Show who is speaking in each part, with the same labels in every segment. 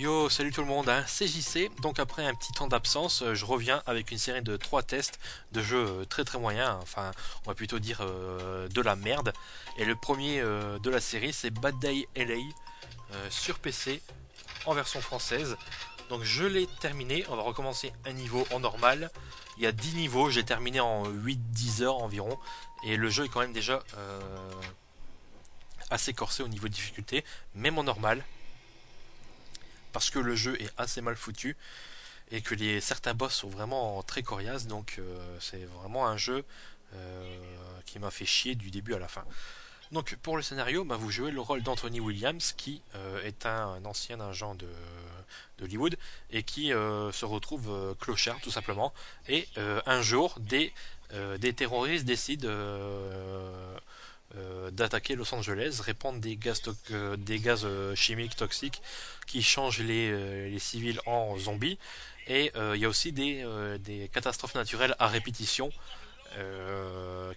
Speaker 1: Yo, salut tout le monde, hein, c'est JC. Donc après un petit temps d'absence, je reviens avec une série de 3 tests de jeux très très moyens, enfin on va plutôt dire de la merde. Et le premier de la série c'est Bad Day LA sur PC en version française. Donc je l'ai terminé, on va recommencer un niveau en normal. Il y a 10 niveaux, j'ai terminé en 8-10 heures environ. Et le jeu est quand même déjà assez corsé au niveau de difficulté, même en normal. Parce que le jeu est assez mal foutu et que certains boss sont vraiment très coriaces, donc c'est vraiment un jeu qui m'a fait chier du début à la fin. Donc pour le scénario, bah, vous jouez le rôle d'Anthony Williams, qui est un ancien agent d'Hollywood et qui se retrouve clochard tout simplement. Et un jour, des terroristes décident d'attaquer Los Angeles, répandre des gaz chimiques toxiques qui changent les civils en zombies. Et il y a aussi des catastrophes naturelles à répétition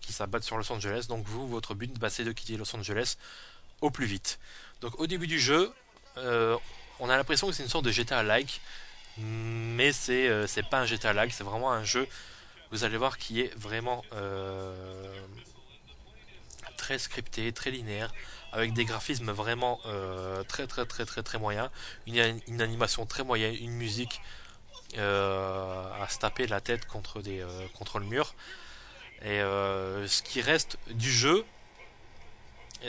Speaker 1: qui s'abattent sur Los Angeles. Donc vous, votre but, bah, c'est de quitter Los Angeles au plus vite. Donc au début du jeu, on a l'impression que c'est une sorte de GTA-like, mais c'est pas un GTA-like, c'est vraiment un jeu, vous allez voir, qui est vraiment très scripté, très linéaire, avec des graphismes vraiment très moyens, une animation très moyenne, une musique à se taper la tête contre le mur. Et ce qui reste du jeu,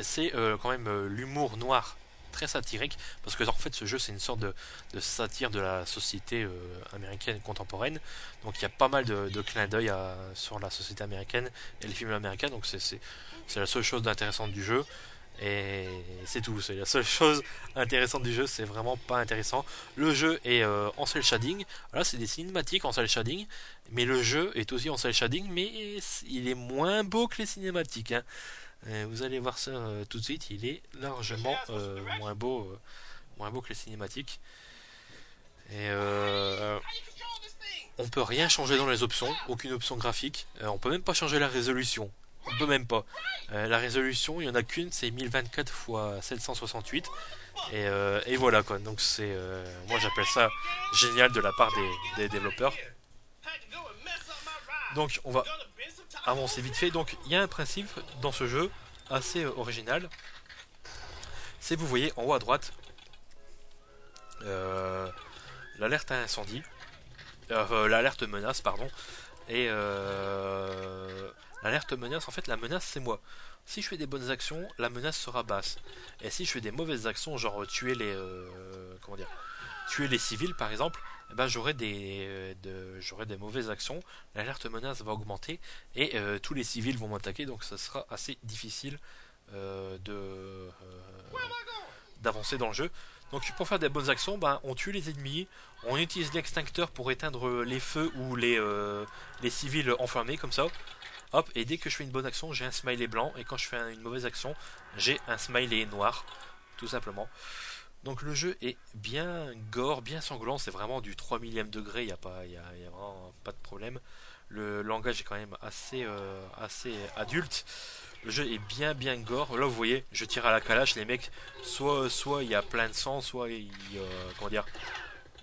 Speaker 1: c'est quand même l'humour noir très satirique, parce que en fait ce jeu c'est une sorte de satire de la société américaine contemporaine. Donc il y a pas mal de clins d'œil sur la société américaine et les films américains. Donc c'est la seule chose d'intéressante du jeu. Et c'est tout, c'est la seule chose intéressante du jeu, c'est vraiment pas intéressant. Le jeu est en cel shading, là c'est des cinématiques en cel shading, mais le jeu est aussi en cel shading, mais il est moins beau que les cinématiques, hein. Vous allez voir ça tout de suite, il est largement moins beau que les cinématiques. Et on peut rien changer dans les options, aucune option graphique. On peut même pas changer la résolution. On peut même pas. La résolution, il y en a qu'une, c'est 1024 x 768. Et voilà quoi. Donc moi j'appelle ça génial de la part des développeurs. Donc on va avancer vite fait. Donc il y a un principe dans ce jeu assez original. C'est, vous voyez en haut à droite, euh, l'alerte à incendie, l'alerte menace, pardon. Et l'alerte menace, en fait, la menace c'est moi. Si je fais des bonnes actions, la menace sera basse. Et si je fais des mauvaises actions, genre tuer les civils par exemple, eh ben, j'aurai des mauvaises actions. L'alerte menace va augmenter et tous les civils vont m'attaquer, donc ça sera assez difficile d'avancer dans le jeu. Donc pour faire des bonnes actions, ben, on tue les ennemis, on utilise l'extincteur pour éteindre les feux ou les civils enflammés comme ça. Hop, et dès que je fais une bonne action, j'ai un smiley blanc, et quand je fais une mauvaise action, j'ai un smiley noir, tout simplement. Donc le jeu est bien gore, bien sanglant, c'est vraiment du 3 millième degré, y a vraiment pas de problème. Le langage est quand même assez adulte. Le jeu est bien gore. Là vous voyez, je tire à la calache, les mecs, soit il y a plein de sang, soit comment dire,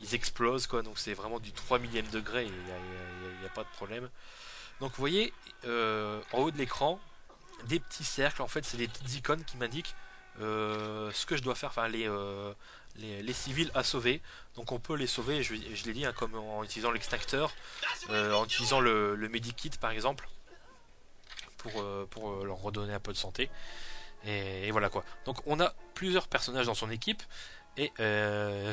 Speaker 1: ils explosent quoi. Donc c'est vraiment du 3 millième degré, y a pas de problème. Donc vous voyez en haut de l'écran des petits cercles, en fait c'est des petites icônes qui m'indiquent ce que je dois faire, enfin les civils à sauver. Donc on peut les sauver, je l'ai dit, hein, comme en utilisant l'extincteur, en utilisant le medikit par exemple, pour leur redonner un peu de santé. Et voilà quoi. Donc on a plusieurs personnages dans son équipe. Et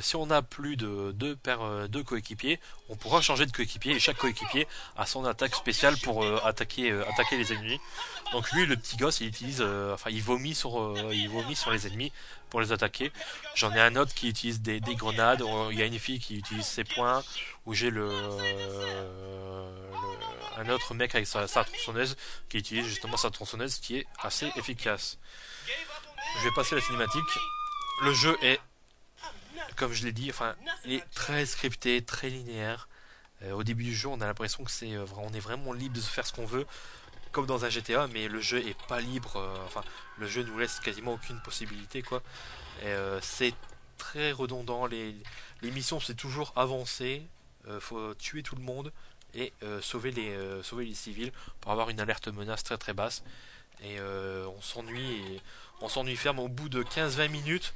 Speaker 1: si on a plus de deux coéquipiers, on pourra changer de coéquipier. Et chaque coéquipier a son attaque spéciale pour attaquer les ennemis. Donc lui, le petit gosse, il vomit sur les ennemis pour les attaquer. J'en ai un autre qui utilise des grenades. Il y a une fille qui utilise ses poings. Où j'ai un autre mec avec sa tronçonneuse qui utilise justement sa tronçonneuse qui est assez efficace. Je vais passer à la cinématique. Le jeu est, comme je l'ai dit, enfin, il est très scripté, très linéaire. Au début du jeu, on a l'impression que on est vraiment libre de faire ce qu'on veut, comme dans un GTA, mais le jeu est pas libre. Enfin, le jeu nous laisse quasiment aucune possibilité, quoi. Et, c'est très redondant. Les missions, c'est toujours avancer, faut tuer tout le monde et sauver les civils pour avoir une alerte menace très très basse. Et on s'ennuie ferme au bout de 15-20 minutes.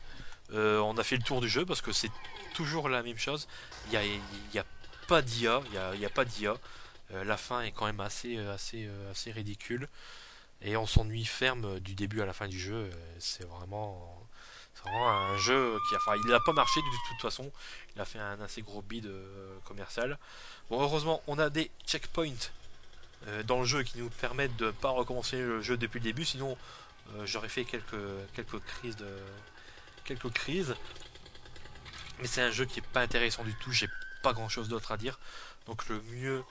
Speaker 1: On a fait le tour du jeu parce que c'est toujours la même chose. Il y a pas d'IA, il y a pas d'IA. La fin est quand même assez ridicule et on s'ennuie ferme du début à la fin du jeu. C'est vraiment un jeu qui, enfin, il n'a pas marché de toute façon. Il a fait un assez gros bid commercial. Bon, heureusement, on a des checkpoints dans le jeu qui nous permettent de ne pas recommencer le jeu depuis le début. Sinon, j'aurais fait quelques crises. Mais c'est un jeu qui est pas intéressant du tout. J'ai pas grand chose d'autre à dire. Donc le mieux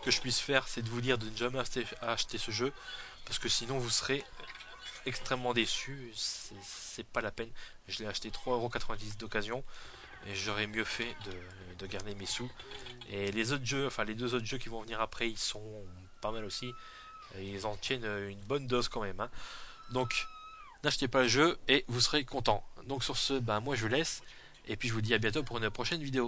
Speaker 1: que je puisse faire, c'est de vous dire de ne jamais acheter ce jeu, parce que sinon vous serez extrêmement déçu. C'est pas la peine. Je l'ai acheté 3,90€ d'occasion et j'aurais mieux fait de garder mes sous. Et les autres jeux, enfin les deux autres jeux qui vont venir après, ils sont pas mal aussi. Ils en tiennent une bonne dose quand même, hein. Donc n'achetez pas le jeu et vous serez content. Donc sur ce, moi je vous laisse et puis je vous dis à bientôt pour une prochaine vidéo.